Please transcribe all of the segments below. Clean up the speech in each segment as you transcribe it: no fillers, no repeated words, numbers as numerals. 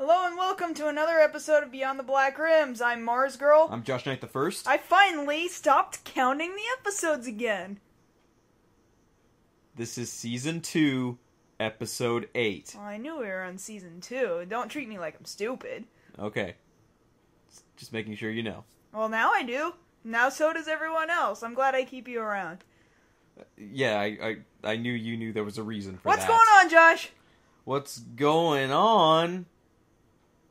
Hello and welcome to another episode of Beyond the Black Rims. I'm Mars Girl. I'm Josh Knight the First. I finally stopped counting the episodes again. This is Season 2, Episode 8. Well, I knew we were on Season 2. Don't treat me like I'm stupid. Okay. Just making sure you know. Well, now I do. Now so does everyone else. I'm glad I keep you around. Yeah, I knew you knew there was a reason for What's that. going on, Josh? What's going on?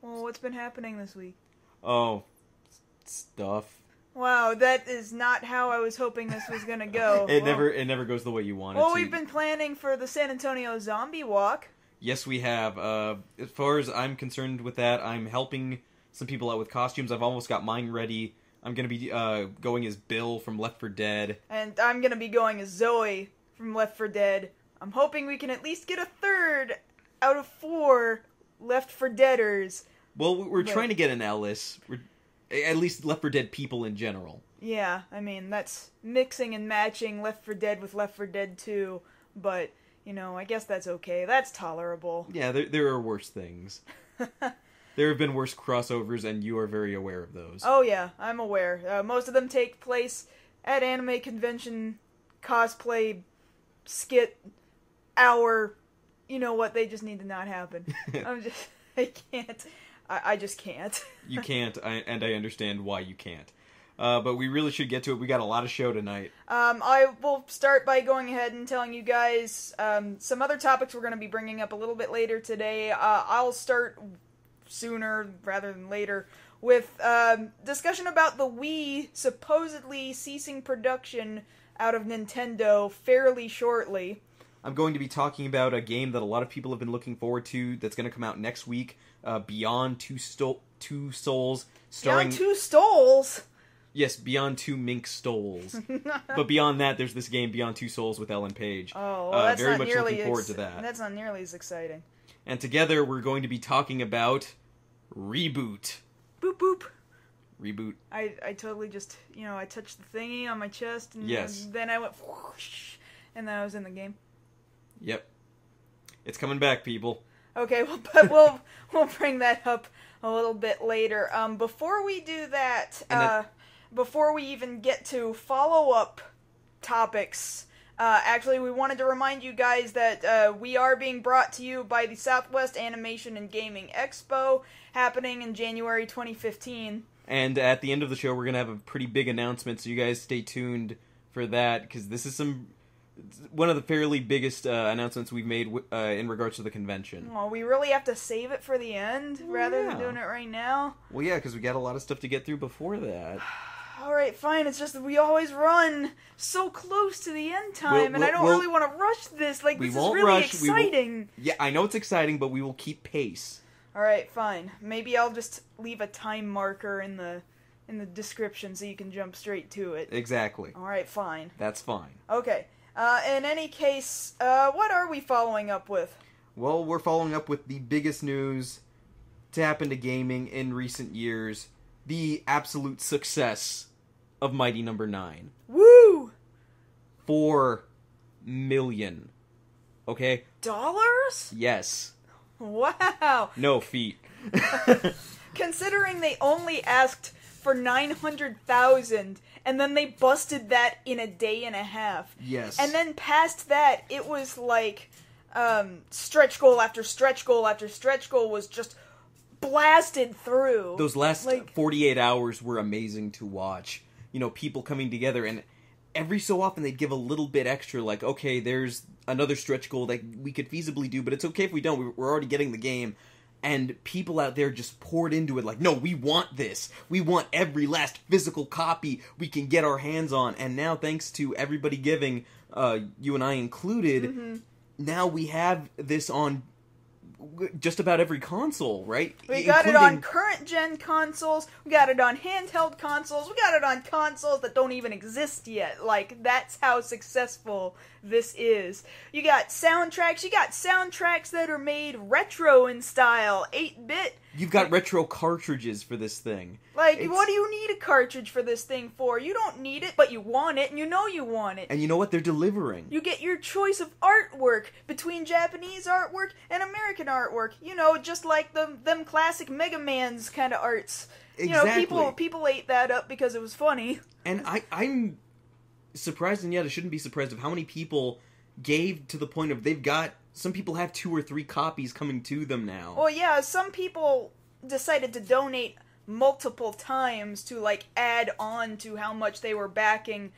Well, what's been happening this week? Oh, stuff. Wow, that is not how I was hoping this was gonna go. It never goes the way you want it to. Well, we've been planning for the San Antonio Zombie Walk. Yes, we have. As far as I'm concerned with that, I'm helping some people out with costumes. I've almost got mine ready. I'm going to be going as Bill from Left 4 Dead. And I'm going to be going as Zoe from Left 4 Dead. I'm hoping we can at least get a third out of 4 Left 4 Deaders. Well, we're trying to get an Ellis. At least Left 4 Dead people in general. Yeah, I mean, that's mixing and matching Left 4 Dead with Left 4 Dead 2. But, you know, I guess that's okay. That's tolerable. Yeah, there are worse things. There have been worse crossovers, and you are very aware of those. Oh yeah, I'm aware. Most of them take place at anime convention, cosplay, skit, hour. You know what, they just need to not happen. I can't. I just can't. You can't, and I understand why you can't. But we really should get to it. We got a lot of show tonight. I will start by going ahead and telling you guys some other topics we're going to be bringing up a little bit later today. I'll start sooner rather than later with discussion about the Wii supposedly ceasing production out of Nintendo fairly shortly. I'm going to be talking about a game that a lot of people have been looking forward to that's going to come out next week, Beyond Two Souls. Beyond Two Souls? Yes, Beyond Two Mink Stoles. But beyond that, there's this game, Beyond Two Souls with Ellen Page. Oh, well, that's very not much nearly looking forward to that. That's not nearly as exciting. And together, we're going to be talking about ReBoot. Boop boop. ReBoot. I totally just, I touched the thingy on my chest, and yes. Then I went whoosh, and then I was in the game. Yep. It's coming back, people. Okay, well, but we'll bring that up a little bit later. Before we do that, before we even get to follow-up topics, actually, we wanted to remind you guys that we are being brought to you by the Southwest Animation and Gaming Expo, happening in January 2015. And at the end of the show, we're going to have a pretty big announcement, so you guys stay tuned for that, because this is one of the fairly biggest announcements we've made in regards to the convention. Well, we really have to save it for the end, rather than doing it right now. Well, yeah, because we got a lot of stuff to get through before that. Alright, fine, it's just that we always run so close to the end time, and I don't really want to rush this, this is really exciting. Yeah, I know it's exciting, but we will keep pace. Alright, fine. Maybe I'll just leave a time marker in the description so you can jump straight to it. Exactly. Alright, fine. That's fine. Okay. In any case, what are we following up with? Well, we're following up with the biggest news to happen to gaming in recent years. The absolute success of Mighty No. 9. Woo! 4 million. Okay? Dollars? Yes. Wow. No, feet. Considering they only asked for 900,000, and then they busted that in a day and a half. Yes. And then past that, it was like stretch goal after stretch goal after stretch goal was just blasted through. Those last 48 hours were amazing to watch. People coming together, and every so often they'd give a little bit extra, like, okay, there's another stretch goal that we could feasibly do, but it's okay if we don't. We're already getting the game. And people out there just poured into it like, no, we want this. We want every last physical copy we can get our hands on. And now, thanks to everybody giving, you and I included, now we have this on just about every console, right? We got it on current-gen consoles, we got it on handheld consoles, we got it on consoles that don't even exist yet. That's how successful this is. You got soundtracks that are made retro in style, 8-bit. You've got retro cartridges for this thing. What do you need a cartridge for this thing for? You don't need it, but you want it, and you know you want it. And you know what? They're delivering. You get your choice of artwork between Japanese artwork and American fucking artwork. You know, just like them classic Mega Man's kind of arts. Exactly. You know, people ate that up because it was funny. And I'm surprised, and yet I shouldn't be surprised of how many people gave to the point of some people have 2 or 3 copies coming to them now. Well, yeah, some people decided to donate multiple times to, like, add on to how much they were backing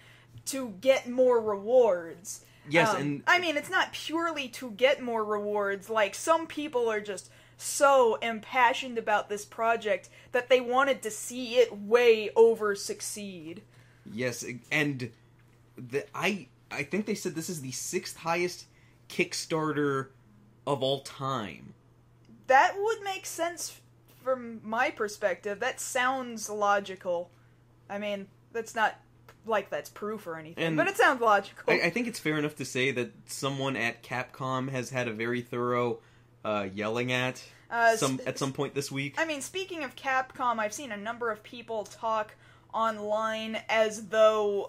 to get more rewards. Yes, and... I mean, it's not purely to get more rewards. Like, some people are just so impassioned about this project that they wanted to see it way over succeed. Yes, and I think they said this is the 6th highest Kickstarter of all time. That would make sense from my perspective. That sounds logical. I mean, that's not like that's proof or anything, but it sounds logical. I think it's fair enough to say that someone at Capcom has had a very thorough yelling at some point this week. I mean, speaking of Capcom, I've seen a number of people talk online as though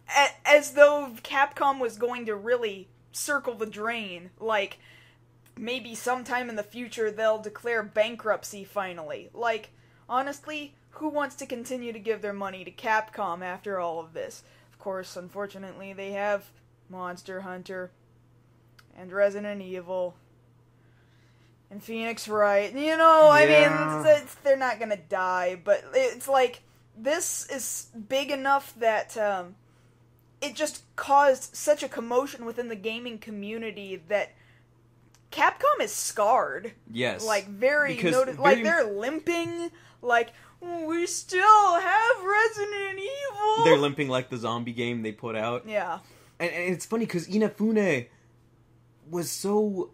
Capcom was going to really circle the drain. Like, maybe sometime in the future they'll declare bankruptcy finally. Like, honestly, who wants to continue to give their money to Capcom after all of this? Of course, unfortunately, they have Monster Hunter and Resident Evil and Phoenix Wright. You know, yeah. I mean, they're not gonna die, but it's like, this is big enough that it just caused such a commotion within the gaming community that Capcom is scarred. Yes. Like, like, they're limping, like, we still have Resident Evil! They're limping like the zombie game they put out. Yeah. And it's funny, because Inafune was so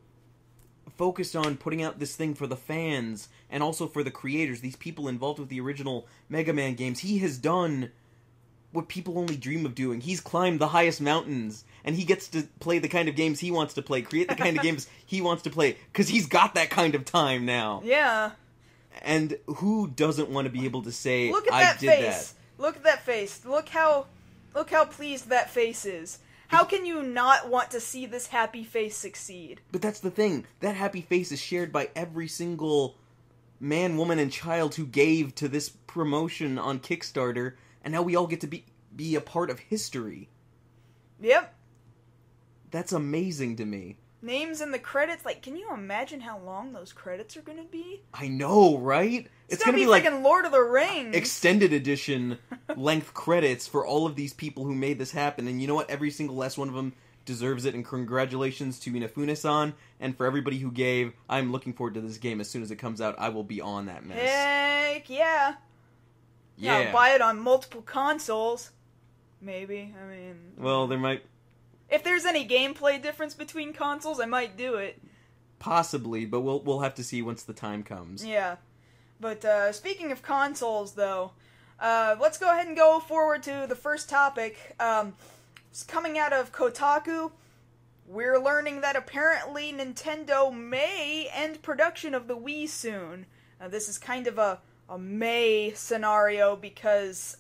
focused on putting out this thing for the fans, and also for the creators, these people involved with the original Mega Man games. He has done what people only dream of doing. He's climbed the highest mountains, and he gets to play the kind of games he wants to play, create the kind of games he wants to play, because he's got that kind of time now. Yeah. And who doesn't want to be able to say, Look at I that did face. that? Look at that face. Look how pleased that face is. How can you not want to see this happy face succeed? But that's the thing. That happy face is shared by every single man, woman, and child who gave to this promotion on Kickstarter, and now we all get to be a part of history. Yep. That's amazing to me. Names in the credits, like, can you imagine how long those credits are gonna be? I know, right? It's gonna be like Lord of the Rings. Extended edition length credits for all of these people who made this happen. And you know what? Every single last one of them deserves it. And congratulations to Inafune-san. And for everybody who gave, I'm looking forward to this game. As soon as it comes out, I will be on that mess. Heck yeah. Yeah. I'll buy it on multiple consoles. Maybe. I mean... Well, there might... If there's any gameplay difference between consoles, I might do it. Possibly, but we'll have to see once the time comes. Yeah. But speaking of consoles, though, let's go ahead and go forward to the first topic. It's coming out of Kotaku. We're learning that apparently Nintendo may end production of the Wii soon. This is kind of a may scenario because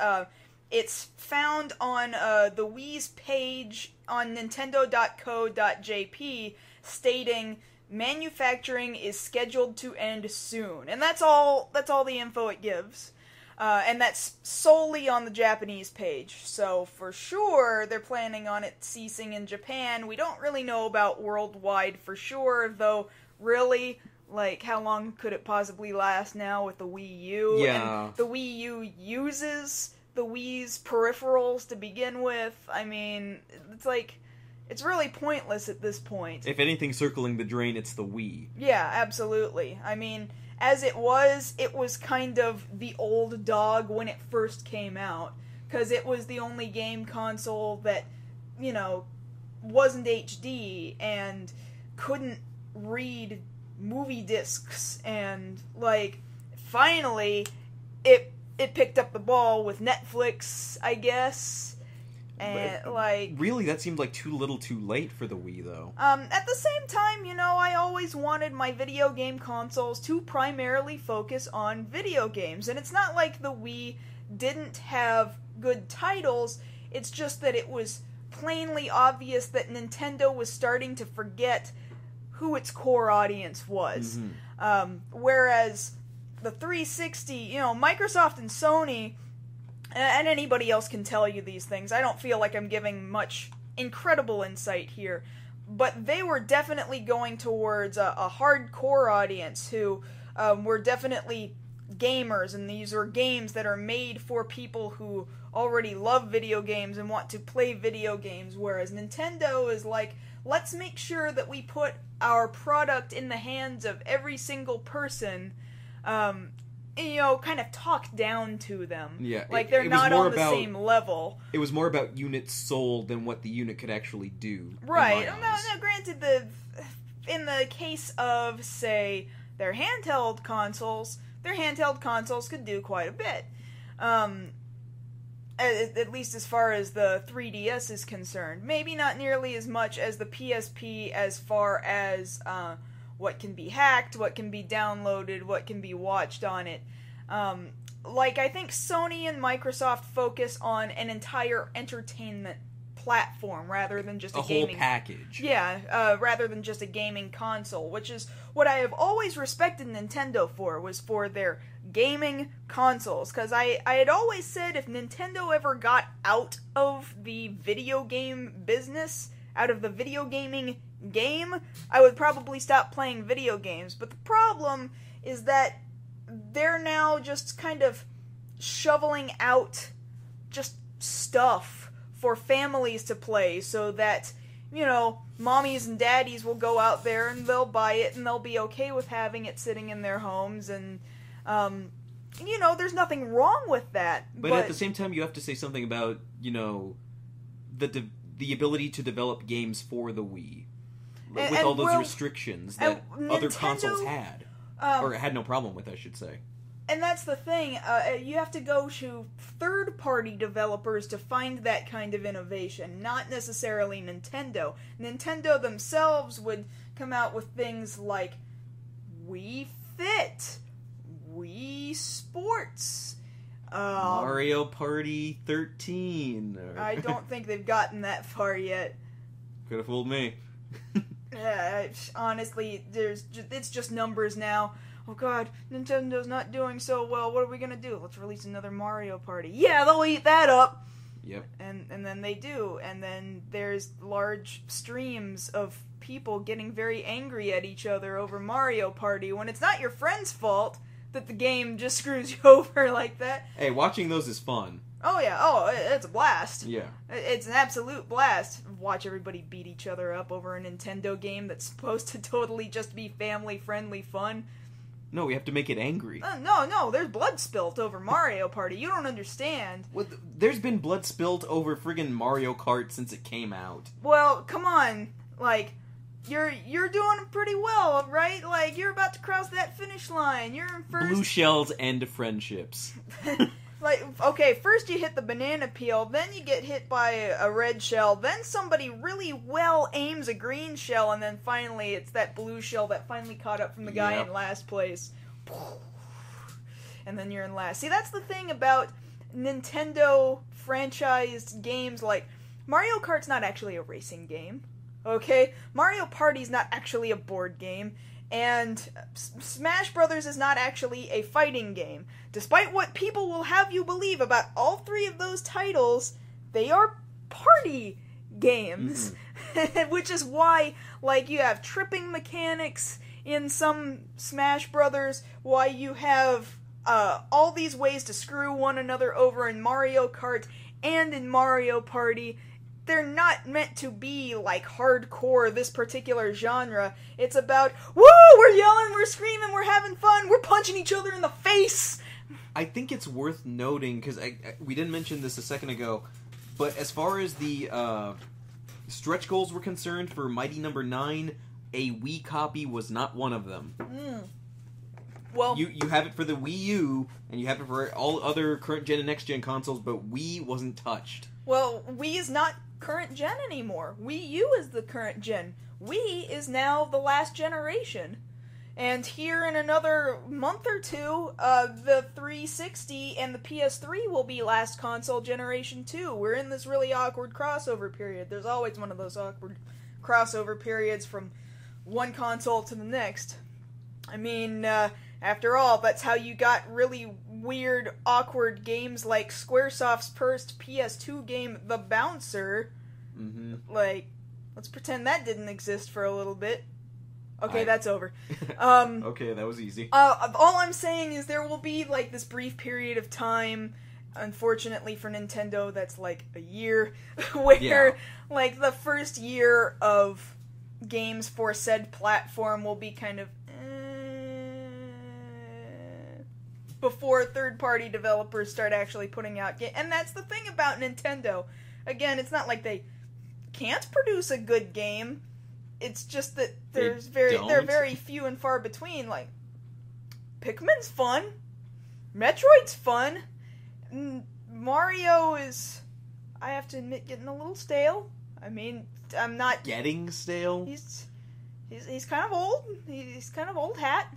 it's found on the Wii's page on nintendo.co.jp stating manufacturing is scheduled to end soon. And that's all the info it gives. And that's solely on the Japanese page. So for sure they're planning on it ceasing in Japan. We don't really know about worldwide for sure, though really, like, how long could it possibly last now with the Wii U? Yeah. And the Wii U uses the Wii's peripherals to begin with. I mean, it's really pointless at this point. If anything circling the drain, it's the Wii. Yeah, absolutely. I mean, as it was kind of the old dog when it first came out, because it was the only game console that, you know, wasn't HD and couldn't read movie discs, and, like, finally, it picked up the ball with Netflix, I guess, and, like... Really, that seemed like too little too late for the Wii, though. At the same time, you know, I always wanted my video game consoles to primarily focus on video games, and it's not like the Wii didn't have good titles, it's just that it was plainly obvious that Nintendo was starting to forget who its core audience was. Whereas the 360, Microsoft and Sony, and anybody else can tell you these things. I don't feel like I'm giving much incredible insight here. But they were definitely going towards a hardcore audience who were definitely gamers, and these were games that are made for people who already love video games and want to play video games, whereas Nintendo is like, let's make sure that we put our product in the hands of every single person, kind of talk down to them. Yeah, like they're not on the same level. It was more about units sold than what the unit could actually do. Right. Now, granted, in the case of, say, their handheld consoles could do quite a bit. At least as far as the 3DS is concerned. Maybe not nearly as much as the PSP as far as what can be hacked, what can be downloaded, what can be watched on it. I think Sony and Microsoft focus on an entire entertainment platform rather than just a gaming whole package. Yeah, rather than just a gaming console, which is what I have always respected Nintendo for, was for their gaming consoles. Because I had always said if Nintendo ever got out of the video game business, out of the video gaming game, I would probably stop playing video games. But the problem is that they're now just kind of shoveling out just stuff for families to play so that, mommies and daddies will go out there and they'll buy it and they'll be okay with having it sitting in their homes, and there's nothing wrong with that. But at the same time, you have to say something about, the ability to develop games for the Wii. With all those restrictions that other consoles had. Or had no problem with, I should say. And that's the thing. You have to go to third-party developers to find that kind of innovation, not necessarily Nintendo. Nintendo themselves would come out with things like Wii Fit, Wii Sports, Mario Party 13. I don't think they've gotten that far yet. Could have fooled me. Honestly, it's just numbers now. Oh god, Nintendo's not doing so well. What are we gonna do? Let's release another Mario Party. Yeah, they'll eat that up. Yep. And then they do. And then there's large streams of people getting very angry at each other over Mario Party when it's not your friend's fault that the game just screws you over like that. Hey, watching those is fun. Oh yeah, it's a blast. Yeah. It's an absolute blast. Watch everybody beat each other up over a Nintendo game that's supposed to totally just be family-friendly fun. No, we have to make it angry. No, there's blood spilt over Mario Party. You don't understand. Well, there's been blood spilt over friggin' Mario Kart since it came out. Well, come on. You're doing pretty well, right? You're about to cross that finish line. You're in first. Blue shells end friendships. Okay, first you hit the banana peel, then you get hit by a red shell, then somebody really well aims a green shell, and then finally it's that blue shell that finally caught up from the guy in last place. And then you're in last. See, that's the thing about Nintendo franchised games like Mario Kart's not actually a racing game, okay? Mario Party's not actually a board game. And Smash Brothers is not actually a fighting game. Despite what people will have you believe about all three of those titles, they are party games. Mm-hmm. Which is why, you have tripping mechanics in some Smash Brothers, why you have all these ways to screw one another over in Mario Kart and in Mario Party. They're not meant to be hardcore, this particular genre. It's about, woo, we're yelling, we're screaming, we're having fun, we're punching each other in the face. I think it's worth noting, because we didn't mention this a second ago, but as far as the stretch goals were concerned for Mighty No. 9, a Wii copy was not one of them. Well, you have it for the Wii U, and you have it for all other current gen and next gen consoles, but Wii wasn't touched. Well, Wii is not current gen anymore. Wii U is the current gen. Wii is now the last generation. And here in another month or two, the 360 and the PS3 will be last console generation too. We're in this really awkward crossover period. There's always one of those awkward crossover periods from one console to the next. I mean, after all, that's how you got really weird, awkward games like Squaresoft's first PS2 game, The Bouncer. Mm-hmm. Like, let's pretend that didn't exist for a little bit. Okay, that's over. Okay, that was easy. All I'm saying is there will be, like, this brief period of time, unfortunately for Nintendo, that's like a year, where, like, the first year of games for said platform will be kind of, before third-party developers start actually putting out games. And that's the thing about Nintendo. Again, it's not like they can't produce a good game. It's just that they're very few and far between. Like, Pikmin's fun. Metroid's fun. Mario is, I have to admit, getting a little stale. I mean, I'm not getting stale. He's kind of old. He's kind of old hat.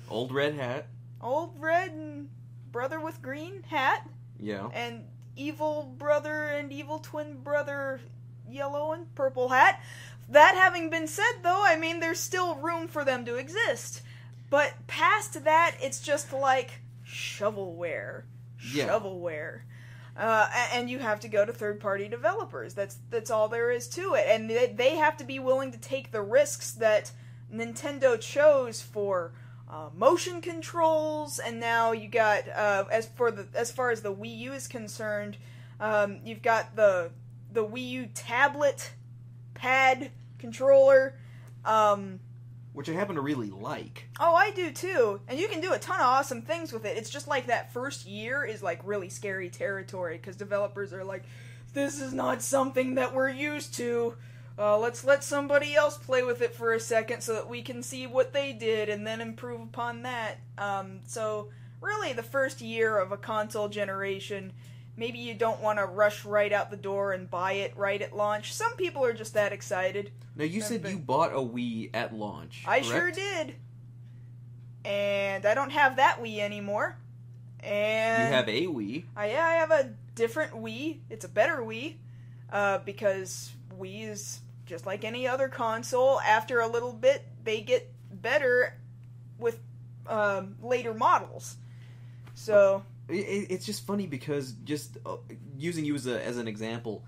Old red hat. Old red and brother with green hat. Yeah. And evil brother and evil twin brother, yellow and purple hat. That having been said, though, I mean, there's still room for them to exist. But past that, it's just like shovelware. Yeah. Shovelware. And you have to go to third-party developers. That's all there is to it. And they have to be willing to take the risks that Nintendo chose for motion controls, and now you got as far as the Wii U is concerned, you've got the Wii U tablet pad controller, which I happen to really like. Oh, I do too. And you can do a ton of awesome things with it. It's just like that first year is like really scary territory because developers are like, this is not something that we're used to. Let's let somebody else play with it for a second so that we can see what they did and then improve upon that. So really the first year of a console generation, maybe you don't want to rush right out the door and buy it right at launch. Some people are just that excited. Now, you said you bought a Wii at launch, I correct? sure did. And I don't have that Wii anymore. And you have a Wii. I have a different Wii. It's a better Wii. Because Wii is just like any other console. After a little bit, they get better with later models. So It's just funny because just using you as an example,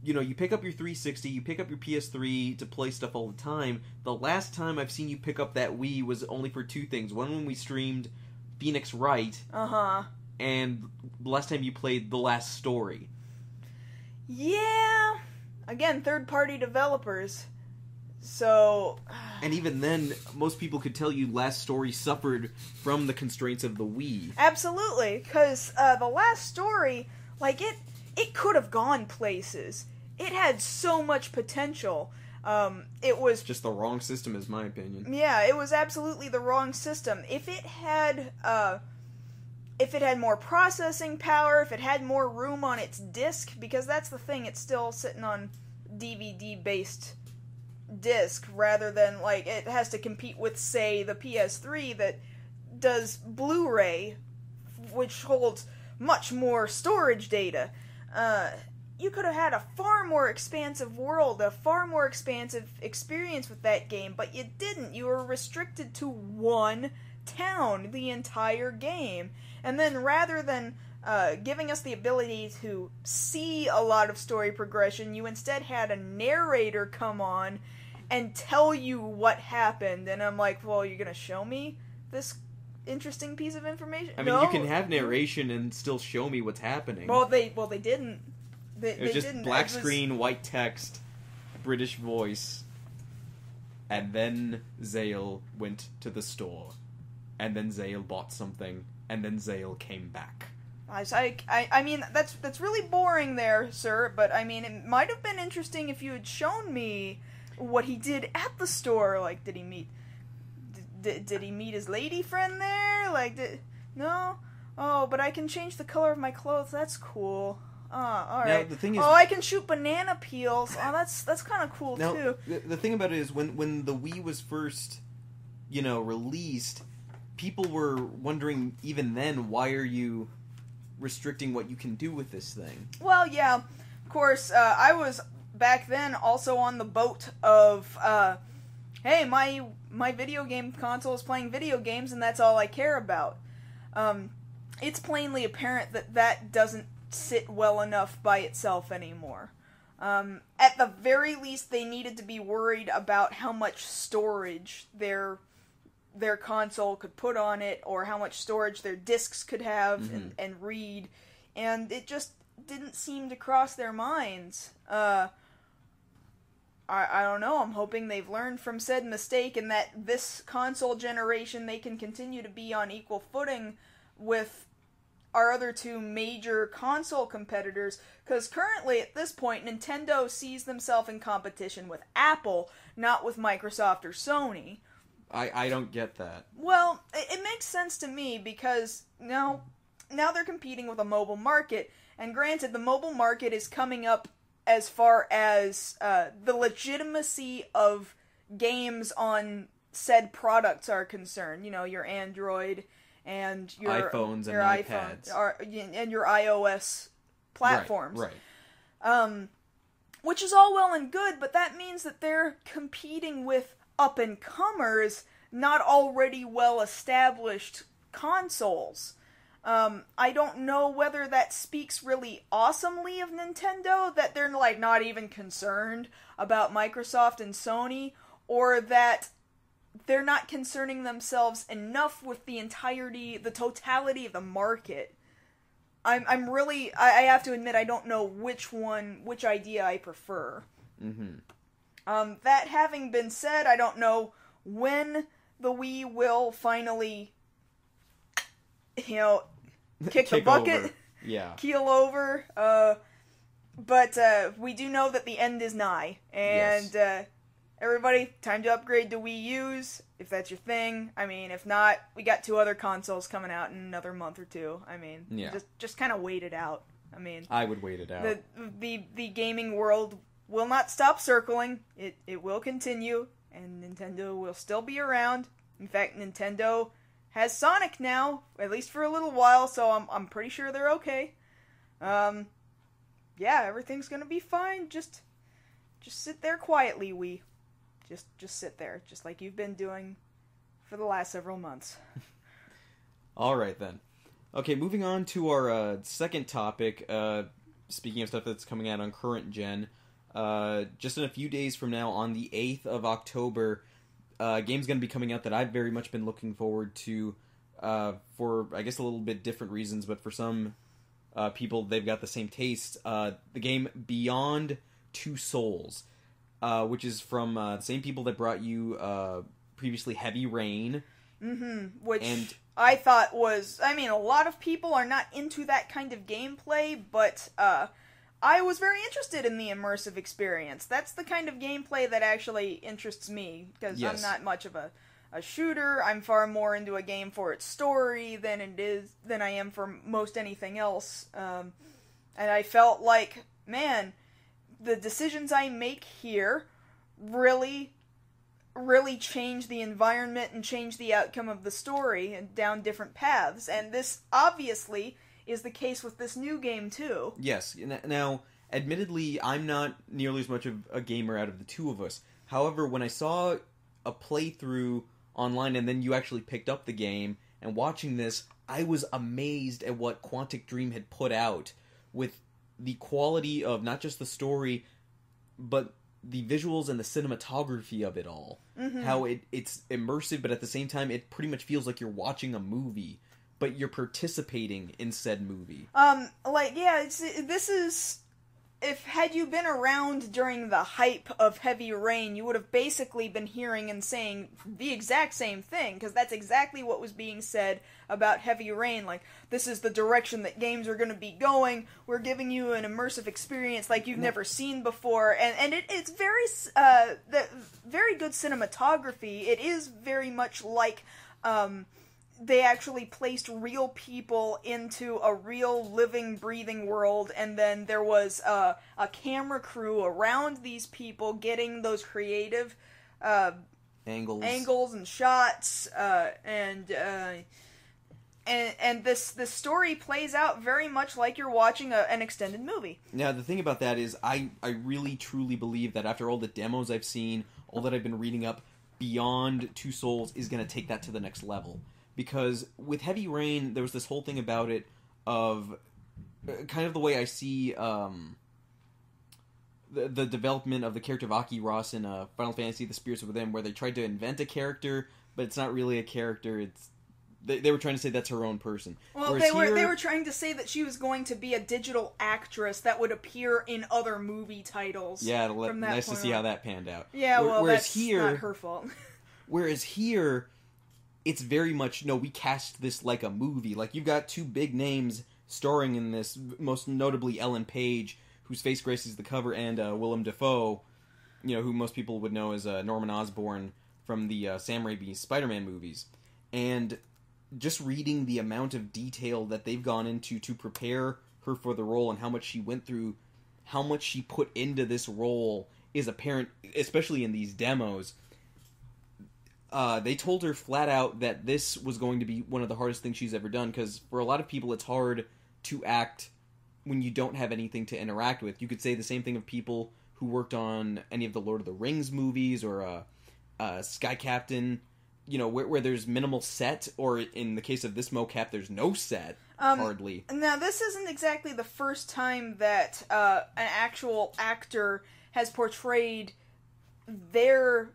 you know, you pick up your 360, you pick up your PS3 to play stuff all the time. The last time I've seen you pick up that Wii was only for two things. One, when we streamed Phoenix Wright. Uh-huh. And the last time you played The Last Story. Yeah. Again, third-party developers. So... And even then, most people could tell you Last Story suffered from the constraints of the Wii. Absolutely, because The Last Story, like, it could have gone places. It had so much potential. It was... Just the wrong system, is my opinion. Yeah, it was absolutely the wrong system. If it had more processing power, if it had more room on its disc, because that's the thing, it's still sitting on DVD-based disc, rather than, like, it has to compete with, say, the PS3 that does Blu-ray, which holds much more storage data. You could have had a far more expansive world, a far more expansive experience with that game, but you didn't. You were restricted to one town the entire game. And then rather than giving us the ability to see a lot of story progression, you instead had a narrator come on and tell you what happened. And I'm like, well, you're going to show me this interesting piece of information? I mean, you can have narration and still show me what's happening. Well, they didn't. It was just black screen, white text, British voice, and then Zale went to the store, and then Zale bought something, and then Zale came back. I mean, that's really boring there, sir, but I mean, it might have been interesting if you had shown me what he did at the store. Like, did he meet his lady friend there? Like, no? Oh, but I can change the color of my clothes. That's cool. Alright. Now, the thing is, I can shoot banana peels. Oh, that's kind of cool, now, too. The thing about it is, when the Wii was first, released, people were wondering, even then, why are you restricting what you can do with this thing? Well, yeah. Of course, I was, back then, also on the boat of hey, my video game console is playing video games, and that's all I care about. It's plainly apparent that that doesn't sit well enough by itself anymore. At the very least, they needed to be worried about how much storage their console could put on it, or how much storage their discs could have and read, and it just didn't seem to cross their minds. I don't know, I'm hoping they've learned from said mistake, and that this console generation they can continue to be on equal footing with our other two major console competitors, because currently at this point Nintendo sees themselves in competition with Apple, not with Microsoft or Sony. I don't get that. Well, it makes sense to me, because now they're competing with a mobile market, and granted, the mobile market is coming up as far as the legitimacy of games on said products are concerned. You know, your Android and your iPhones your and iPhone, and your iOS platforms. Right. Which is all well and good, but that means that they're competing with up-and-comers, not already well-established consoles. I don't know whether that speaks really awesomely of Nintendo, that they're like not even concerned about Microsoft and Sony, or that they're not concerning themselves enough with the totality of the market. I have to admit, I don't know which idea I prefer. That having been said, I don't know when the Wii will finally, kick the bucket, over. Yeah, keel over. But we do know that the end is nigh, and yes. Everybody, time to upgrade to Wii U's, if that's your thing. I mean, if not, we got 2 other consoles coming out in another month or 2. I mean, just kind of wait it out. I mean, I would wait it out. The gaming world will not stop circling. It will continue, and Nintendo will still be around. In fact, Nintendo has Sonic now, at least for a little while, so I'm pretty sure they're okay. Yeah, everything's gonna be fine. Just sit there quietly, Wii. Just sit there, just like you've been doing for the last several months. All right, then. Okay, moving on to our second topic. Speaking of stuff that's coming out on current gen, just in a few days from now, on the 8th of October, a game's going to be coming out that I've very much been looking forward to for, I guess, a little bit different reasons, but for some people, they've got the same taste. The game Beyond Two Souls, which is from the same people that brought you previously Heavy Rain. Which I thought was... I mean, a lot of people are not into that kind of gameplay, but I was very interested in the immersive experience. That's the kind of gameplay that actually interests me, because yes. I'm not much of a shooter. I'm far more into a game for its story than I am for most anything else. And I felt like, man, the decisions I make here really change the environment and change the outcome of the story and down different paths. And this obviously is the case with this new game too. Yes. Now, admittedly, I'm not nearly as much of a gamer out of the two of us. However, when I saw a playthrough online and then you actually picked up the game and watching this, I was amazed at what Quantic Dream had put out with the quality of not just the story, but the visuals and the cinematography of it all. How it's immersive, but at the same time, it pretty much feels like you're watching a movie, but you're participating in said movie. This is... Had you been around during the hype of Heavy Rain, you would have basically been hearing and saying the exact same thing, because that's exactly what was being said about Heavy Rain. Like, this is the direction that games are going to be going. We're giving you an immersive experience like you've never seen before, and it's very good cinematography. It is very much like they actually placed real people into a real living, breathing world, and then there was a camera crew around these people getting those creative angles and shots, and this story plays out very much like you're watching an extended movie. Now, the thing about that is I really, truly believe that after all the demos I've seen, all that I've been reading up, beyond Two Souls is going to take that to the next level. Because with Heavy Rain, there was this whole thing about it of kind of the way I see the development of the character of Aki Ross in Final Fantasy: The Spirits Within, where they tried to invent a character, but it's not really a character. It's they were trying to say that's her own person. Well, they were trying to say that she was going to be a digital actress that would appear in other movie titles. Yeah, nice to see how that panned out. Yeah, well, that's not her fault. Whereas here, it's very much, no, we cast this like a movie. Like, you've got two big names starring in this, most notably Ellen Page, whose face graces the cover, and Willem Dafoe, who most people would know as Norman Osborn from the Sam Raimi Spider-Man movies. And just reading the amount of detail that they've gone into to prepare her for the role and how much she went through, how much she put into this role is apparent, especially in these demos. They told her flat out that this was going to be one of the hardest things she's ever done, because for a lot of people it's hard to act when you don't have anything to interact with. You could say the same thing of people who worked on any of the Lord of the Rings movies or Sky Captain, where there's minimal set, or in the case of this mocap, there's no set, hardly. Now, this isn't exactly the first time that an actual actor has portrayed their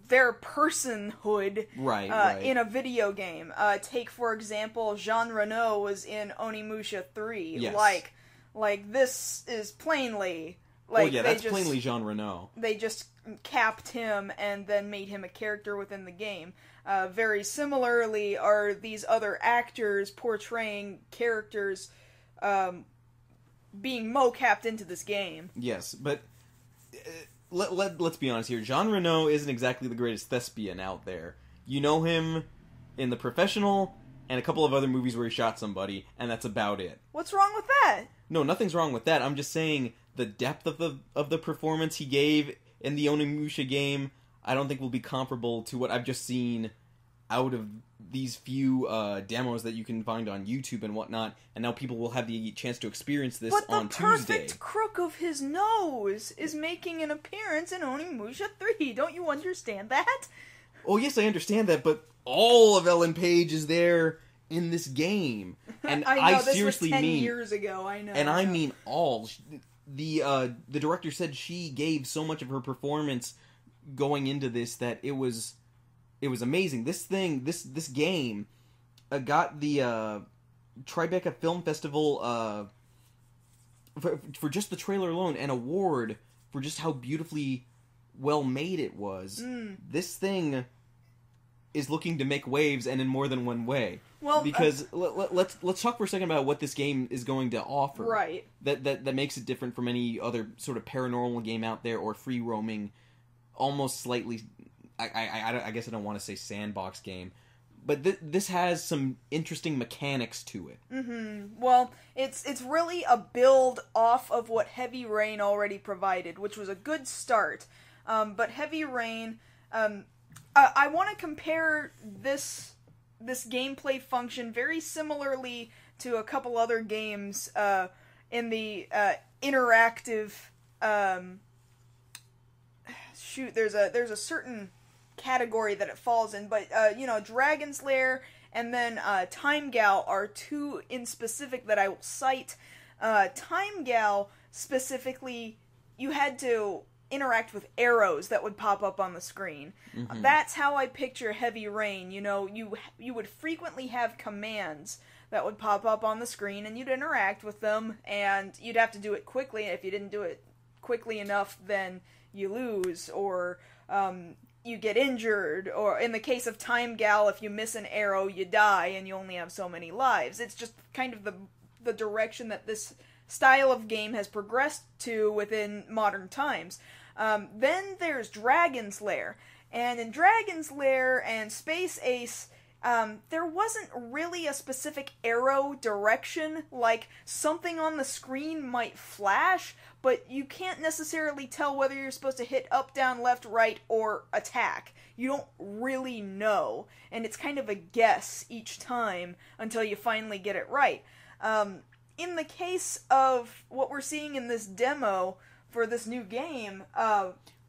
personhood right. in a video game. Take, for example, Jean Reno was in Onimusha 3. Yes. Like this is plainly... that's plainly Jean Reno. They just capped him and then made him a character within the game. Very similarly are these other actors portraying characters being mo-capped into this game. Yes, but let's be honest here. Jean Reno isn't exactly the greatest thespian out there. You know him in The Professional and a couple of other movies where he shot somebody, and that's about it. What's wrong with that? No, nothing's wrong with that. I'm just saying the depth of the performance he gave in the Onimusha game, I don't think will be comparable to what I've just seen out of these few demos that you can find on YouTube and whatnot, and now people will have the chance to experience this on Tuesday. But the perfect crook of his nose is making an appearance in Onimusha 3. Don't you understand that? Oh, yes, I understand that, but all of Ellen Page is there in this game. And I know, this seriously was 10 mean... years ago, I know. And I mean all. The director said she gave so much of her performance going into this that it was amazing. This game got the Tribeca Film Festival for just the trailer alone, an award for just how beautifully well made it was. This thing is looking to make waves, and in more than one way. Well, because let's talk for a second about what this game is going to offer. Right. That makes it different from any other sort of paranormal game out there, or free roaming, almost slightly. I guess I don't want to say sandbox game, but this has some interesting mechanics to it. Mm-hmm. Well, it's really a build off of what Heavy Rain already provided, which was a good start. But Heavy Rain, I want to compare this gameplay function very similarly to a couple other games in the interactive. There's a certain category that it falls in, but Dragon's Lair and then Time Gal are two in specific that I will cite. Time Gal specifically, you had to interact with arrows that would pop up on the screen. Mm-hmm. That's how I picture Heavy Rain. You would frequently have commands that would pop up on the screen, and you'd interact with them, and you'd have to do it quickly. If you didn't do it quickly enough, then you lose, or you get injured, or in the case of Time Gal, if you miss an arrow, you die, and you only have so many lives. It's just kind of the direction that this style of game has progressed to within modern times. Then there's Dragon's Lair, and in Dragon's Lair and Space Ace, there wasn't really a specific arrow direction. Like, something on the screen might flash, but you can't necessarily tell whether you're supposed to hit up, down, left, right, or attack. You don't really know, and it's kind of a guess each time until you finally get it right. In the case of what we're seeing in this demo for this new game,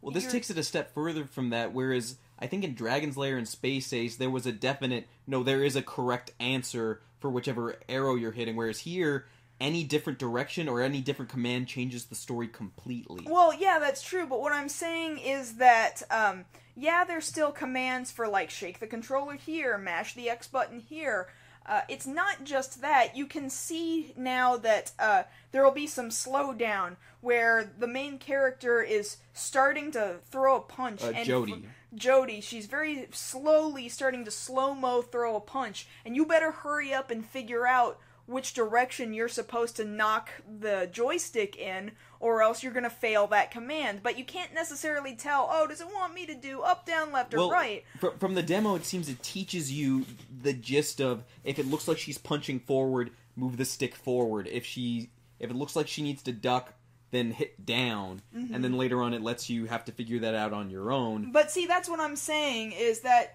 Well, this takes it a step further from that, whereas I think in Dragon's Lair and Space Ace, there was a definite, no, there is a correct answer for whichever arrow you're hitting, whereas here, any different direction or any different command changes the story completely. Well, yeah, that's true, but what I'm saying is that, yeah, there's still commands for, like, shake the controller here, mash the X button here. It's not just that. You can see now that there will be some slowdown where the main character is starting to throw a punch. And Jody, she's very slowly starting to slow-mo throw a punch, and you better hurry up and figure out which direction you're supposed to knock the joystick in, or else you're going to fail that command. But you can't necessarily tell, oh, does it want me to do up, down, left, or right? From the demo, it seems it teaches you the gist of, if it looks like she's punching forward, move the stick forward. If it looks like she needs to duck, then hit down. Mm-hmm. And then later on it lets you have to figure that out on your own. But see, that's what I'm saying, is that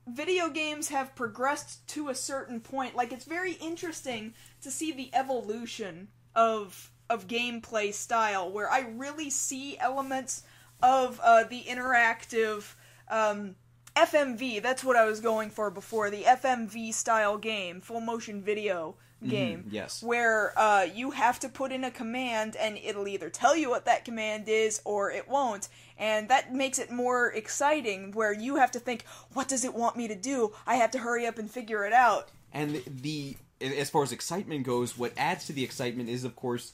video games have progressed to a certain point. Like, it's very interesting to see the evolution of gameplay style, where I really see elements of the interactive FMV. That's what I was going for before. The FMV style game, full motion video game. Mm-hmm, yes. Where you have to put in a command and it'll either tell you what that command is or it won't. And that makes it more exciting, where you have to think, what does it want me to do? I have to hurry up and figure it out. And as far as excitement goes, what adds to the excitement is, of course,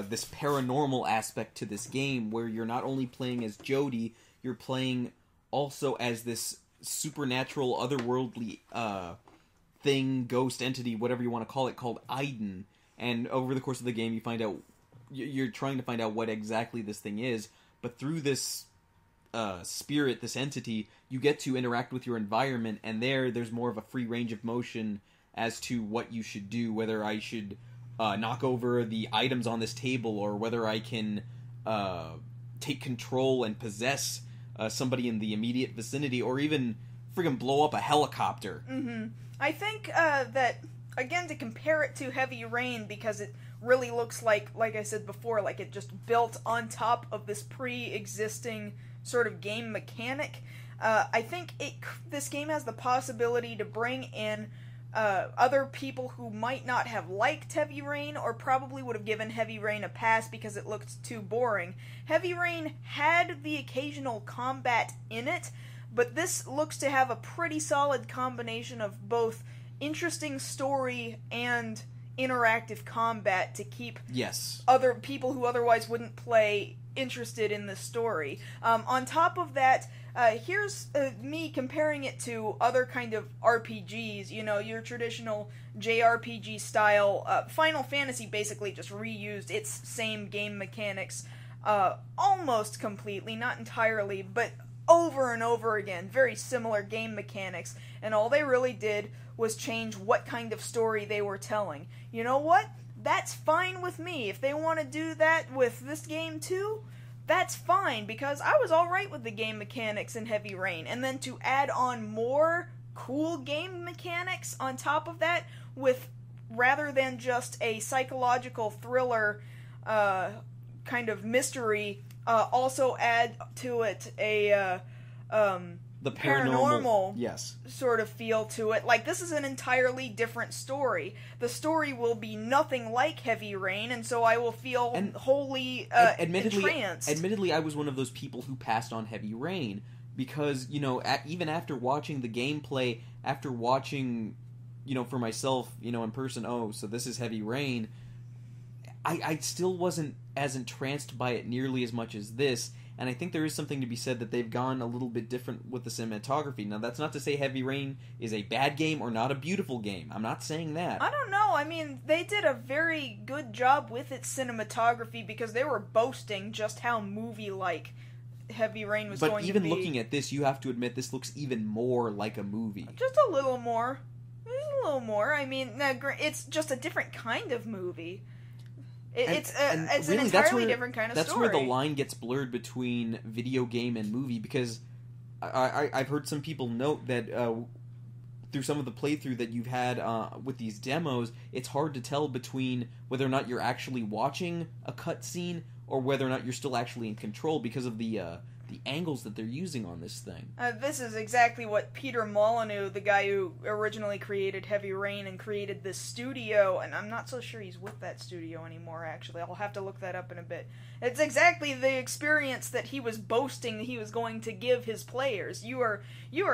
this paranormal aspect to this game, where you're not only playing as Jody, you're playing also as this supernatural, otherworldly thing, ghost entity, whatever you want to call it, called Aiden. And over the course of the game, you find out, you're trying to find out what exactly this thing is, but through this spirit, this entity, you get to interact with your environment, and there's more of a free range of motion as to what you should do, whether I should knock over the items on this table, or whether I can take control and possess somebody in the immediate vicinity, or even friggin' blow up a helicopter. Mm-hmm. I think that, again, to compare it to Heavy Rain, because it really looks like I said before, like it just built on top of this pre-existing sort of game mechanic. I think this game has the possibility to bring in other people who might not have liked Heavy Rain, or probably would have given Heavy Rain a pass because it looked too boring. Heavy Rain had the occasional combat in it, but this looks to have a pretty solid combination of both interesting story and interactive combat to keep other people who otherwise wouldn't play interested in the story. On top of that, here's me comparing it to other kind of RPGs, you know, your traditional JRPG style. Final Fantasy basically just reused its same game mechanics almost completely, not entirely, but over and over again, very similar game mechanics, and all they really did was change what kind of story they were telling. You know what? That's fine with me. If they want to do that with this game too, that's fine, because I was alright with the game mechanics in Heavy Rain, and then to add on more cool game mechanics on top of that, with rather than just a psychological thriller kind of mystery, also add to it a the paranormal sort of feel to it. Like, this is an entirely different story. The story will be nothing like Heavy Rain, and so I will feel wholly entranced. Admittedly, I was one of those people who passed on Heavy Rain, because, you know, even after watching the gameplay, after watching, you know, for myself, you know, in person, oh, so this is Heavy Rain, I still wasn't as entranced by it nearly as much as this, and I think there is something to be said that they've gone a little bit different with the cinematography. Now, that's not to say Heavy Rain is a bad game or not a beautiful game. I'm not saying that. I don't know. I mean, they did a very good job with its cinematography, because they were boasting just how movie-like Heavy Rain was going to be. But even looking at this, you have to admit this looks even more like a movie. Just a little more. Just a little more. I mean, it's just a different kind of movie. It's really, an entirely different kind of story. That's where the line gets blurred between video game and movie, because I've heard some people note that through some of the playthrough that you've had with these demos, it's hard to tell between whether or not you're actually watching a cutscene or whether or not you're still actually in control because of the angles that they're using on this thing. This is exactly what Peter Molyneux, the guy who originally created Heavy Rain and created this studio, and I'm not so sure he's with that studio anymore, actually. I'll have to look that up in a bit. It's exactly the experience that he was boasting he was going to give his players. You are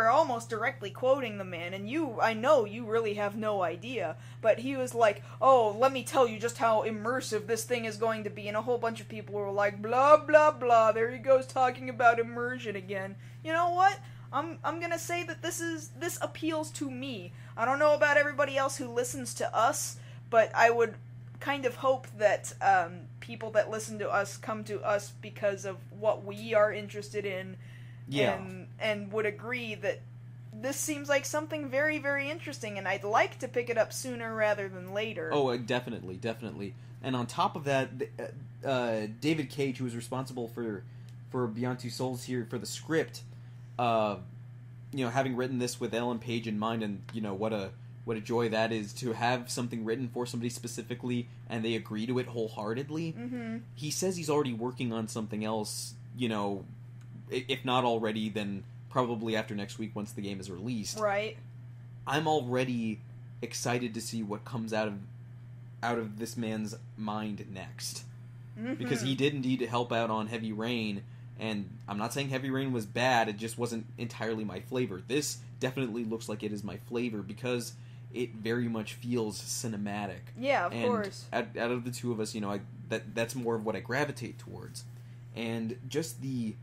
almost directly quoting the man, and I know you really have no idea, but he was like, oh, let me tell you just how immersive this thing is going to be, and a whole bunch of people were like, blah, blah, blah, there he goes talking about immersion again. You know what? I'm gonna say that this appeals to me. I don't know about everybody else who listens to us, but I would kind of hope that people that listen to us come to us because of what we are interested in, and would agree that this seems like something very, very interesting, and I'd like to pick it up sooner rather than later. Oh, definitely. And on top of that, David Cage, who was responsible for Beyond Two Souls here for the script, having written this with Ellen Page in mind, and what a joy that is to have something written for somebody specifically, and they agree to it wholeheartedly. Mm-hmm. He says he's already working on something else, if not already, then probably after next week once the game is released. Right. I'm already excited to see what comes out of this man's mind next. Mm-hmm. Because he did indeed help out on Heavy Rain, and I'm not saying Heavy Rain was bad, it just wasn't entirely my flavor. This definitely looks like it is my flavor because it very much feels cinematic. Yeah, of course. Out of the two of us, that's more of what I gravitate towards. And just it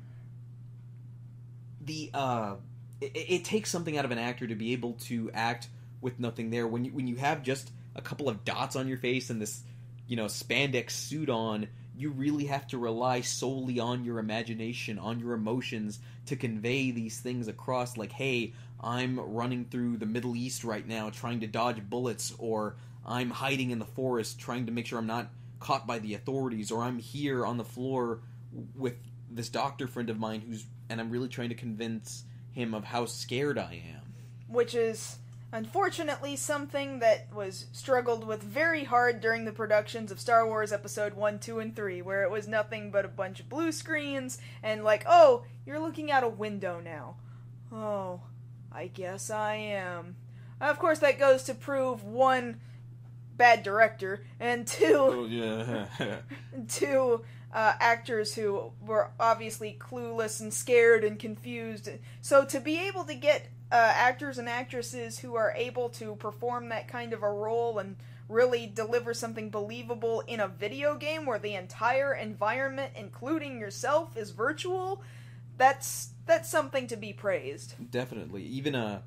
takes something out of an actor to be able to act with nothing there. When you have just a couple of dots on your face and this, spandex suit on, you really have to rely solely on your imagination, on your emotions, to convey these things across, like, hey, I'm running through the Middle East right now trying to dodge bullets, or I'm hiding in the forest trying to make sure I'm not caught by the authorities, or I'm here on the floor with this doctor friend of mine and I'm really trying to convince him of how scared I am. Which is, unfortunately, something that was struggled with very hard during the productions of Star Wars Episode 1, 2, and 3, where it was nothing but a bunch of blue screens, and like, oh, you're looking out a window now. Oh, I guess I am. Of course, that goes to prove, one, bad director, and two, actors who were obviously clueless and scared and confused. So to be able to get actors and actresses who are able to perform that kind of a role and really deliver something believable in a video game where the entire environment, including yourself, is virtual, that's something to be praised. Definitely. Even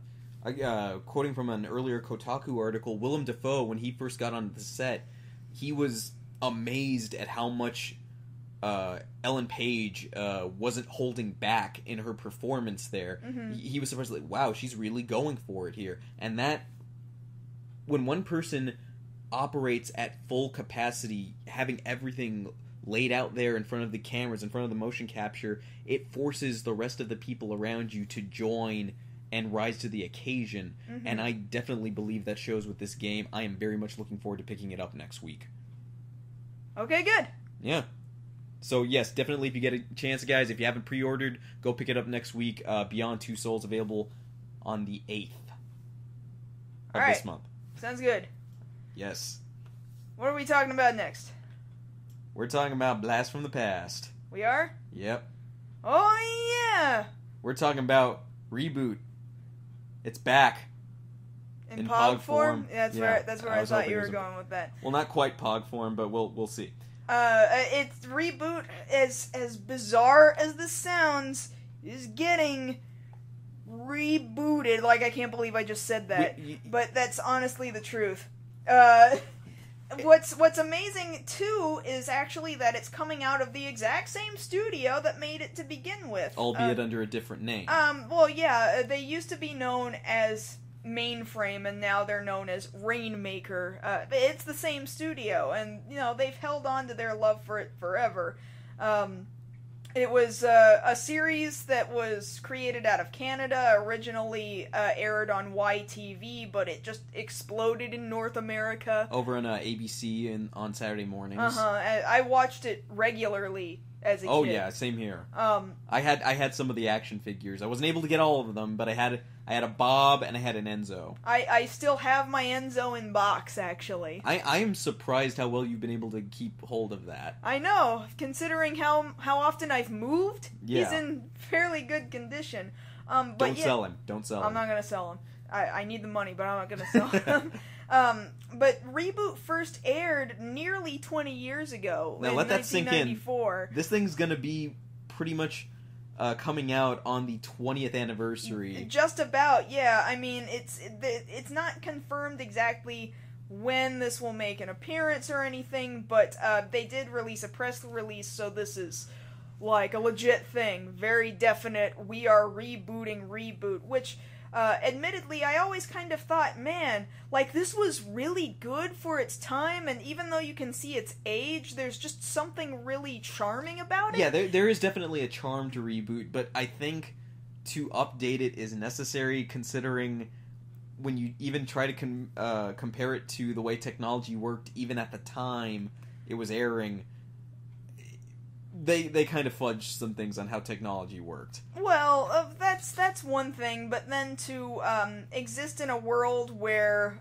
quoting from an earlier Kotaku article, Willem Dafoe, when he first got on the set, he was amazed at how much Ellen Page wasn't holding back in her performance there. Mm-hmm. He was surprised, like, wow, she's really going for it here. And that, when one person operates at full capacity, having everything laid out there in front of the cameras, in front of the motion capture, it forces the rest of the people around you to join and rise to the occasion. Mm-hmm. And I definitely believe that shows with this game. I am very much looking forward to picking it up next week. Okay, good. Yeah. So yes, definitely if you get a chance, guys, if you haven't pre-ordered, go pick it up next week. Beyond Two Souls available on the 8th of this month. Sounds good. Yes. What are we talking about next? We're talking about Blast from the Past. We are? Yep. Oh, yeah! We're talking about ReBoot. It's back. In Pog form? Yeah, That's where I thought you were going with that. Well, not quite Pog form, but we'll see. It's ReBoot, as bizarre as this sounds, is getting rebooted. Like, I can't believe I just said that. But that's honestly the truth. What's amazing, too, is actually that it's coming out of the exact same studio that made it to begin with. Albeit under a different name. Well, yeah, they used to be known as Mainframe, and now they're known as Rainmaker. It's the same studio, and, they've held on to their love for it forever. It was a series that was created out of Canada, originally aired on YTV, but it just exploded in North America. Over on ABC on Saturday mornings. I watched it regularly as a kid. Oh yeah, same here. I had some of the action figures. I wasn't able to get all of them, but I had a Bob and I had an Enzo. I still have my Enzo in box, actually. I am surprised how well you've been able to keep hold of that. I know, considering how often I've moved. Yeah. He's in fairly good condition. Don't sell him. Don't sell him. I'm not gonna sell him. I need the money, but I'm not gonna sell him. But ReBoot first aired nearly 20 years ago. Now let that sink in. This thing's gonna be pretty much coming out on the 20th anniversary. Just about, yeah. I mean, it's not confirmed exactly when this will make an appearance or anything, but they did release a press release, so this is like a legit thing. Very definite, we are rebooting ReBoot, which... admittedly, I always kind of thought, man, like, this was really good for its time, and even though you can see its age, there's just something really charming about it. Yeah, there is definitely a charm to ReBoot, but I think to update it is necessary, considering when you even try to compare it to the way technology worked, even at the time it was airing... They kind of fudged some things on how technology worked. Well, that's one thing, but then to exist in a world where,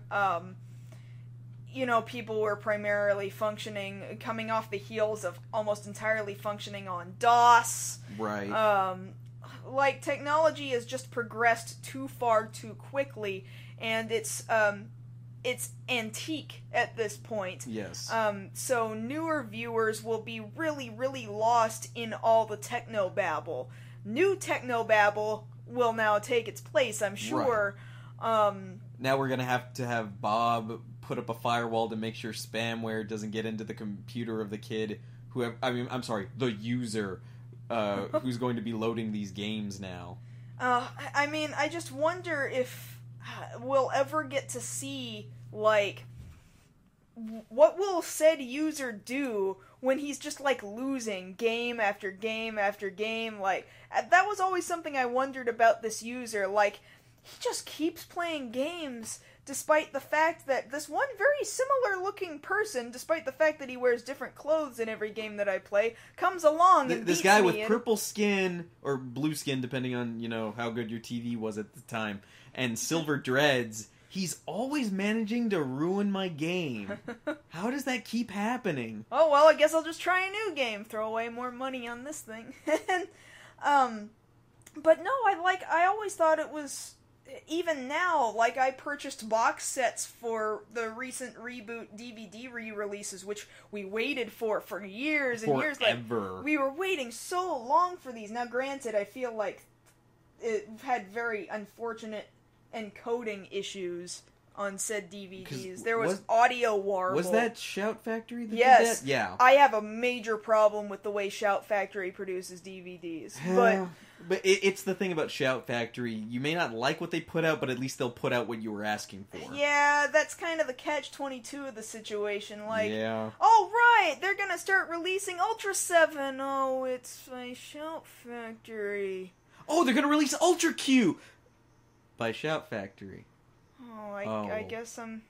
people were primarily coming off the heels of almost entirely functioning on DOS. Right. Like, technology has just progressed too far too quickly, and it's antique at this point. Yes. So newer viewers will be really, really lost in all the technobabble. New technobabble will now take its place, I'm sure. Right. Now we're gonna have to have Bob put up a firewall to make sure spamware doesn't get into the computer of the kid the user who's going to be loading these games now. I just wonder if we'll ever get to see, like, what will said user do when he's just, like, losing game after game after game. Like, that was always something I wondered about this user. Like, he just keeps playing games despite the fact that this one very similar looking person, despite the fact that he wears different clothes in every game that I play, comes along and this guy with purple skin, or blue skin depending on, how good your TV was at the time, and silver dreads, he's always managing to ruin my game. How does that keep happening? Oh, well, I guess I'll just try a new game. Throw away more money on this thing. But no, I always thought it was... Even now, like, I purchased box sets for the recent ReBoot DVD re-releases, which we waited for years and years. Forever. We were waiting so long for these. Now, granted, I feel like it had very unfortunate encoding issues on said DVDs. There was audio warble. Was that Shout Factory that yes. did that? Yeah. I have a major problem with the way Shout Factory produces DVDs. But it's the thing about Shout Factory. You may not like what they put out, but at least they'll put out what you were asking for. Yeah, that's kind of the catch-22 of the situation. Like, yeah. Oh, right, they're gonna start releasing Ultra 7. Oh, it's by Shout Factory. Oh, they're gonna release Ultra Q by Shout Factory. I guess I'm...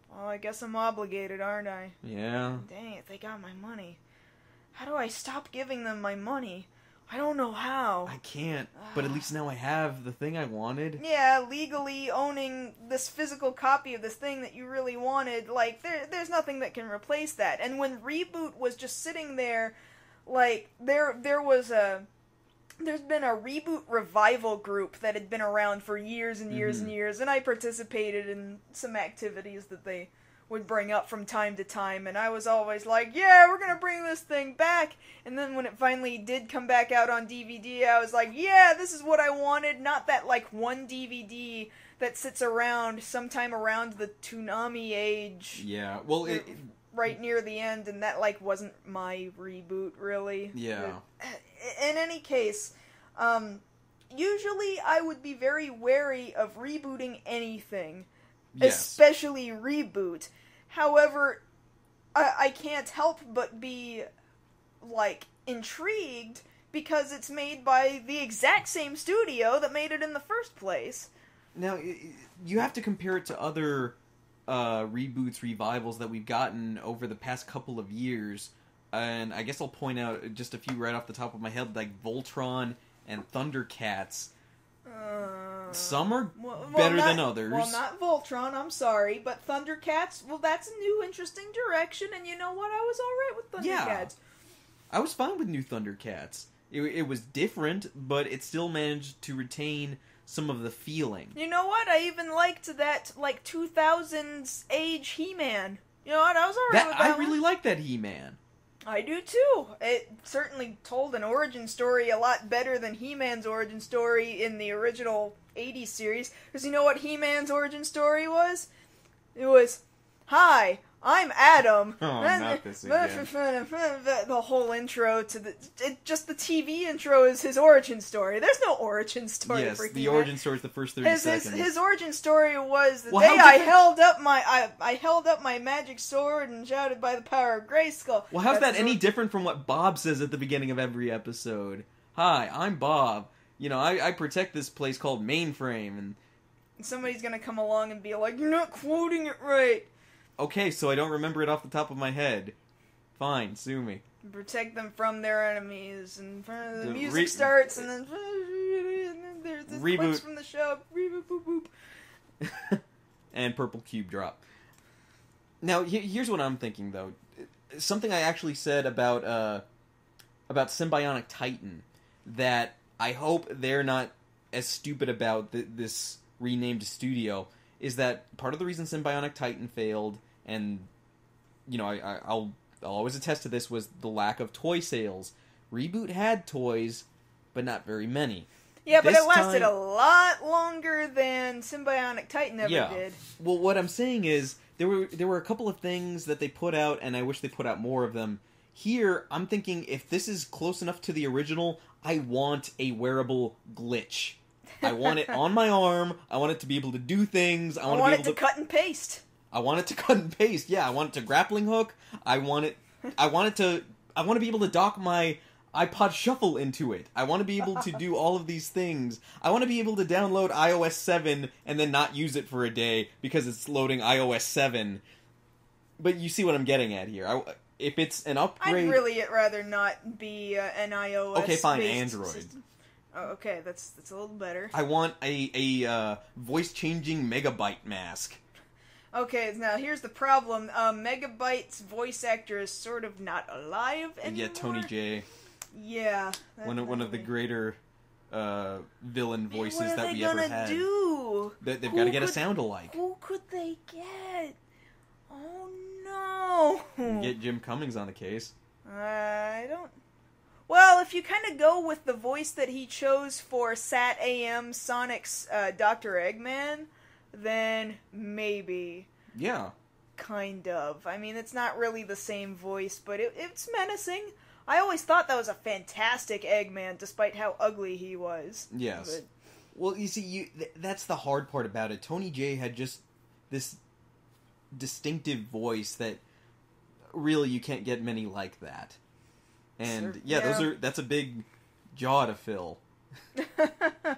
Well, I guess I'm obligated, aren't I? Yeah. Dang it, they got my money. How do I stop giving them my money? I don't know how. I can't, but at least now I have the thing I wanted. Yeah, legally owning this physical copy of this thing that you really wanted, like, there's nothing that can replace that. And when ReBoot was just sitting there, like, there's been a ReBoot revival group that had been around for years and years and years, and I participated in some activities that they would bring up from time to time, and I was always like, yeah, we're gonna bring this thing back, and then when it finally did come back out on DVD, I was like, yeah, this is what I wanted, not that, like, one DVD that sits around sometime around the Toonami age. Yeah, well, right near the end, and that, like, wasn't my ReBoot, really. Yeah. In any case, usually I would be very wary of rebooting anything. Yes. Especially ReBoot. However, I can't help but be, like, intrigued because it's made by the exact same studio that made it in the first place. Now, you have to compare it to other reboots, revivals that we've gotten over the past couple of years. And I guess I'll point out just a few right off the top of my head, like Voltron and Thundercats. Some are better than others. Well, not Voltron, I'm sorry, but Thundercats, well, that's a new interesting direction, and you know what? I was alright with Thundercats. Yeah. I was fine with new Thundercats. It was different, but it still managed to retain some of the feeling. You know what? I even liked that, 2000s age He-Man. You know what? I was alright with that I really like that He-Man. I do too. It certainly told an origin story a lot better than He-Man's origin story in the original 80s series. Because you know what He-Man's origin story was? It was, "Hi, I'm Adam." Oh, not this again. The whole intro to just the TV intro is his origin story. There's no origin story for He-Man. The origin story is the first 30 seconds. His origin story was the day I held up my magic sword and shouted by the power of Grayskull. Well, how's that any different from what Bob says at the beginning of every episode? "Hi, I'm Bob. You know, I protect this place called Mainframe," and somebody's gonna come along and be like, "You're not quoting it right." Okay, so I don't remember it off the top of my head. Fine, sue me. Protect them from their enemies, and the music starts, and then there's this clips from the show. Reboot, boop, boop. And purple cube drop. Now, here's what I'm thinking, though. Something I actually said about Symbionic Titan, that I hope they're not as stupid about this renamed studio, is that part of the reason Symbionic Titan failed, and, you know, I'll always attest to this, was the lack of toy sales. ReBoot had toys, but not very many. Yeah, but it lasted a lot longer than Symbionic Titan ever did. Well, what I'm saying is, there were a couple of things that they put out, and I wish they put out more of them. Here, I'm thinking, if this is close enough to the original, I want a wearable glitch. I want it on my arm. I want it to be able to do things. I want it to cut and paste. I want it to cut and paste. Yeah, I want it to grappling hook. I want to be able to dock my iPod Shuffle into it. I want to be able to do all of these things. I want to be able to download iOS 7 and then not use it for a day because it's loading iOS 7. But you see what I'm getting at here. If it's an upgrade... I'd really rather not be an iOS. Okay, fine, Android. System. Oh, okay, that's a little better. I want a voice-changing Megabyte mask. Okay, now here's the problem. Megabyte's voice actor is sort of not alive anymore. Yeah, Tony J. Yeah. One of the greater villain voices that we ever had. What are they gonna do? They've got to get a sound alike. Who could they get? Oh no! Get Jim Cummings on the case. I don't... Well, if you kind of go with the voice that he chose for Sat AM Sonic's Dr. Eggman, then maybe. Yeah. Kind of. I mean, it's not really the same voice, but it's menacing. I always thought that was a fantastic Eggman, despite how ugly he was. Yes. But... Well, you see, that's the hard part about it. Tony J had just this distinctive voice that really you can't get many like that. And that's a big jaw to fill. A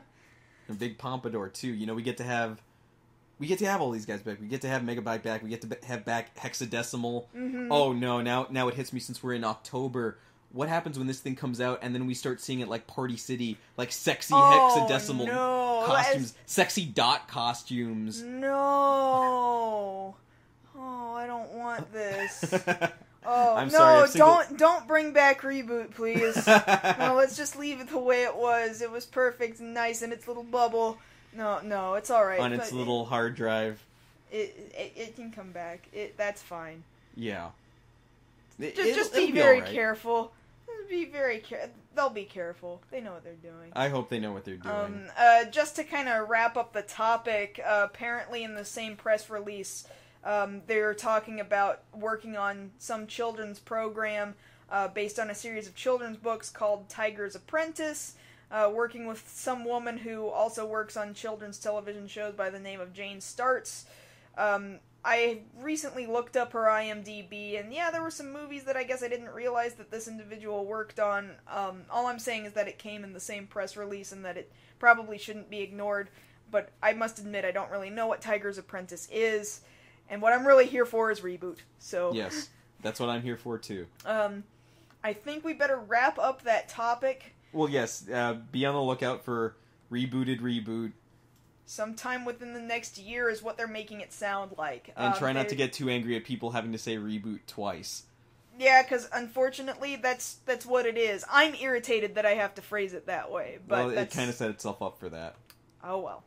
big pompadour too. You know, we get to have all these guys back. We get to have Megabyte back. We get to have back Hexadecimal. Mm-hmm. Oh no! Now it hits me since we're in October. What happens when this thing comes out and then we start seeing it like Party City, like sexy hexadecimal costumes, sexy dot costumes? No. Oh, I don't want this. Oh, I'm no, sorry, don't bring back ReBoot, please. No, let's just leave it the way it was. It was perfect and nice in its little bubble. No, it's alright. On its little hard drive. It can come back. That's fine. Yeah. Just be very careful. Be very careful. They'll be careful. They know what they're doing. I hope they know what they're doing. Just to kind of wrap up the topic, apparently in the same press release, they're talking about working on some children's program based on a series of children's books called Tiger's Apprentice, working with some woman who also works on children's television shows by the name of Jane Starts. I recently looked up her IMDb, and yeah, there were some movies that I guess I didn't realize that this individual worked on. All I'm saying is that it came in the same press release and that it probably shouldn't be ignored, but I must admit I don't really know what Tiger's Apprentice is, and what I'm really here for is ReBoot, so... Yes, that's what I'm here for, too. I think we better wrap up that topic. Well, yes, be on the lookout for Rebooted Reboot. Sometime within the next year is what they're making it sound like. And try not to get too angry at people having to say reboot twice. Yeah, because unfortunately, that's what it is. I'm irritated that I have to phrase it that way. But well, it kind of set itself up for that. Oh, well.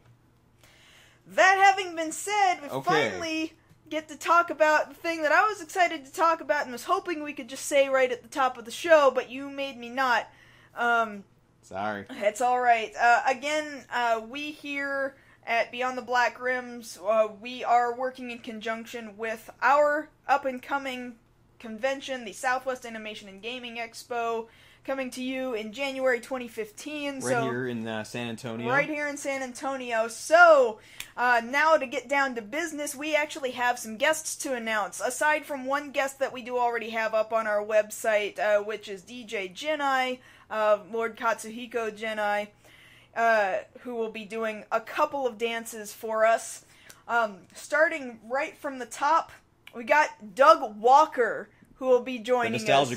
That having been said, we finally get to talk about the thing that I was excited to talk about and was hoping we could just say right at the top of the show, but you made me not. Sorry. It's alright. Again, we here at Beyond the Black Rims, we are working in conjunction with our up-and-coming convention, the Southwest Animation and Gaming Expo, coming to you in January 2015. Right here in San Antonio. Right here in San Antonio. So, now to get down to business, we actually have some guests to announce. Aside from one guest that we do already have up on our website, which is DJ Genai, Lord Katsuhiko Genai, who will be doing a couple of dances for us. Starting right from the top, we got Doug Walker, who will be joining us. The Nostalgia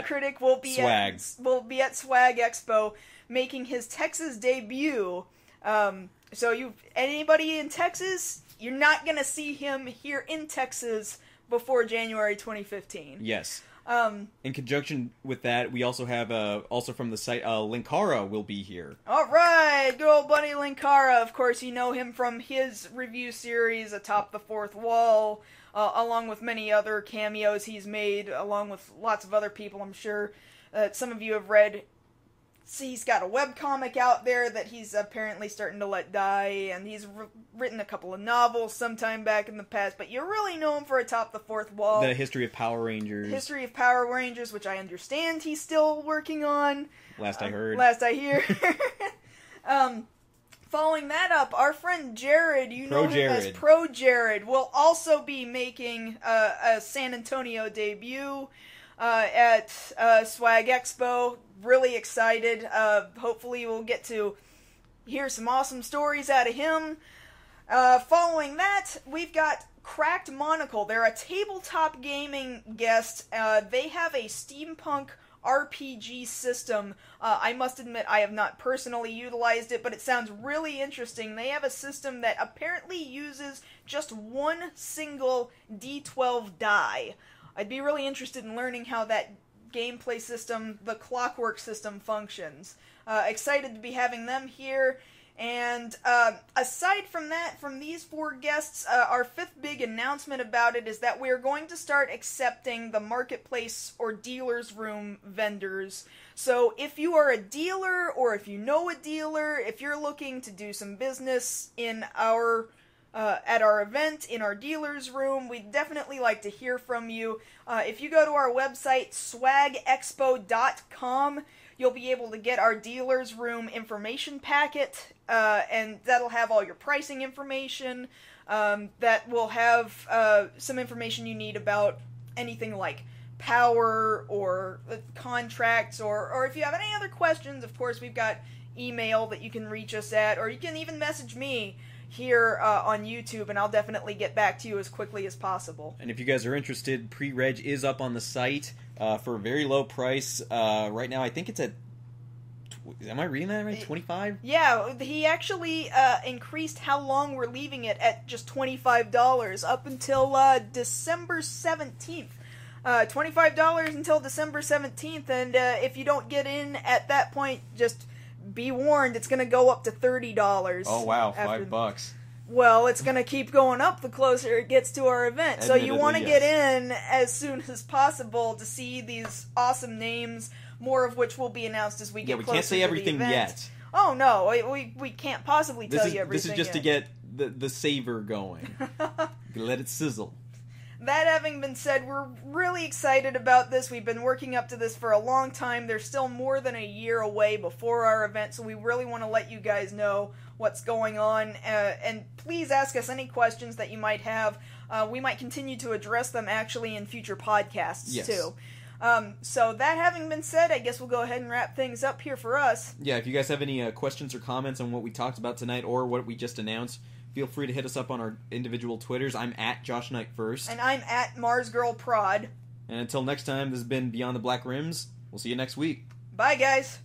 Critic will be at Swag Expo, making his Texas debut. So anybody in Texas, you're not going to see him here in Texas before January 2015. Yes. In conjunction with that, we also have, also from the site, Linkara will be here. Alright, good old buddy Linkara. Of course, you know him from his review series, Atop the Fourth Wall, along with many other cameos he's made, along with lots of other people, I'm sure. Some of you have read. See, he's got a webcomic out there that he's apparently starting to let die, and he's written a couple of novels sometime back in the past, but you really know him for Atop the Fourth Wall. The History of Power Rangers. History of Power Rangers, which I understand he's still working on. Last I heard. Last I hear. Following that up, our friend Jared, know him as Pro Jared, will also be making a San Antonio debut at Swag Expo. Really excited. Hopefully we'll get to hear some awesome stories out of him. Following that, we've got Cracked Monocle. They're a tabletop gaming guest. They have a steampunk RPG system. I must admit I have not personally utilized it, but it sounds really interesting. They have a system that apparently uses just one single D12 die. I'd be really interested in learning how that gameplay system, the clockwork system, functions. Excited to be having them here. And aside from that, from these four guests, our fifth big announcement about it is that we're going to start accepting the marketplace or dealer's room vendors. So if you are a dealer, or if you know a dealer, if you're looking to do some business in our at our event, in our dealer's room, we'd definitely like to hear from you. If you go to our website, swagexpo.com, you'll be able to get our dealer's room information packet, and that'll have all your pricing information. That will have some information you need about anything like power or contracts, or if you have any other questions, of course, we've got email that you can reach us at, or you can even message me here on YouTube, and I'll definitely get back to you as quickly as possible. And if you guys are interested, pre-reg is up on the site for a very low price. Right now, I think it's at... Am I reading that right? 25? Yeah, he actually increased how long we're leaving it at just $25 up until December 17th. $25 until December 17th, and if you don't get in at that point, just be warned, it's going to go up to $30. Oh, wow, $5. Well, it's going to keep going up the closer it gets to our event. So you want to get in as soon as possible to see these awesome names, more of which will be announced as we get closer to the event. Yeah, we can't say everything yet. Oh, no, we can't possibly tell you everything This is just yet. to get the savor going. Let it sizzle. that having been said, we're really excited about this. We've been working up to this for a long time. There's still more than a year away before our event, so we really want to let you guys know what's going on. And please ask us any questions that you might have. We might continue to address them actually in future podcasts, too. So that having been said, I guess we'll go ahead and wrap things up here for us. Yeah, if you guys have any questions or comments on what we talked about tonight or what we just announced, feel free to hit us up on our individual Twitters. I'm at Josh Knight First. And I'm at MarsGirlProd. And until next time, this has been Beyond the Black Rims. We'll see you next week. Bye, guys.